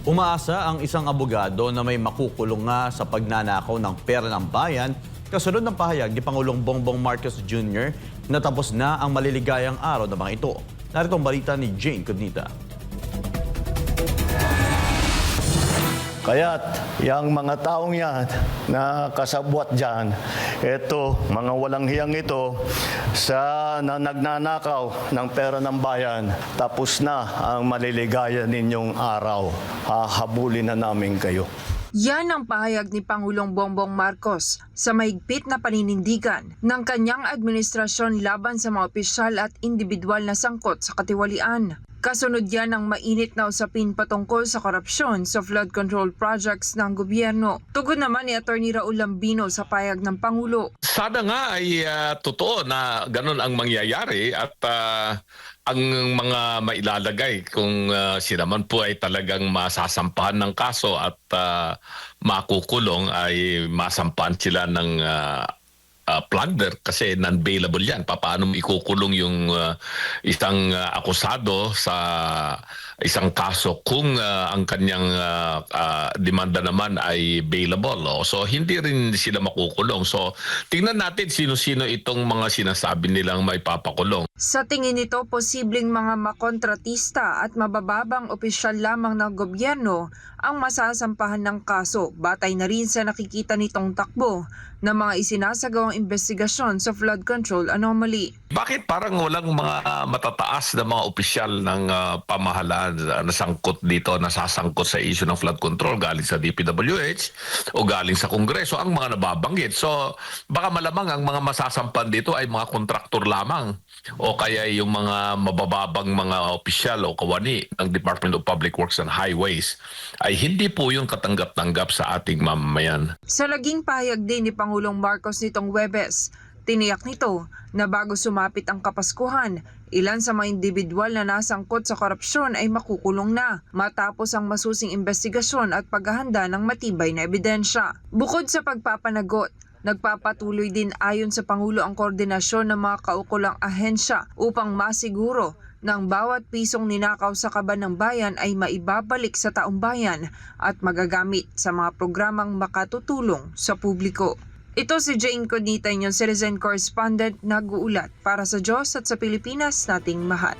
Umaasa ang isang abogado na may makukulong nga sa pagnanakaw ng pera ng bayan kasunod ng pahayag ni Pangulong Bongbong Marcos Jr. na tapos na ang maliligayang araw ng mga ito. Narito ang balita ni Jane Codnita. Kaya't yung mga taong yan na kasabwat dyan, ito, mga walang hiyang ito, na nagnanakaw ng pera ng bayan, tapos na ang maliligaya ninyong araw. Hahabulin na namin kayo. Yan ang pahayag ni Pangulong Bongbong Marcos sa mahigpit na paninindigan ng kanyang administrasyon laban sa mga opisyal at individual na sangkot sa katiwalian. Kasunod yan ng mainit na usapin patungkol sa korupsyon sa flood control projects ng gobyerno. Tugon naman ni Atty. Raul Lambino sa pahayag ng Pangulo. Sana nga ay totoo na ganun ang mangyayari at ang mga mailalagay kung sila man po ay talagang masasampahan ng kaso at makukulong ay masampahan sila ng plunder kasi non-bailable yan. Paano mo ikukulong yung isang akusado sa isang kaso kung ang kanyang demanda naman ay bailable. So hindi rin sila makukulong. So tingnan natin sino-sino itong mga sinasabi nilang may papakulong. Sa tingin nito, posibleng mga makontratista at mabababang opisyal lamang ng gobyerno ang masasampahan ng kaso. Batay na rin sa nakikita nitong takbo ng mga isinasagawang investigasyon sa flood control anomaly. Bakit parang walang mga matataas na mga opisyal ng pamahalaan na sangkot dito, nasasangkot sa issue ng flood control galing sa DPWH o galing sa Kongreso ang mga nababanggit? So baka malamang ang mga masasampan dito ay mga kontraktor lamang o kaya yung mga mabababang mga opisyal o kawani ng Department of Public Works and Highways ay hindi po yung katanggap-tanggap sa ating mamamayan. Sa laging pahayag din ni Pangulong Marcos nitong Huwebes, tiniyak nito na bago sumapit ang Kapaskuhan, ilan sa mga individual na nasangkot sa korupsyon ay makukulong na matapos ang masusing investigasyon at paghahanda ng matibay na ebidensya. Bukod sa pagpapanagot, nagpapatuloy din ayon sa Pangulo ang koordinasyon ng mga kaukulang ahensya upang masiguro ng bawat pisong ninakaw sa kaban ng bayan ay maibabalik sa taong bayan at magagamit sa mga programang makatutulong sa publiko. Ito si Jane Codnita, inyong citizen correspondent, nag-uulat para sa Diyos at sa Pilipinas nating mahal.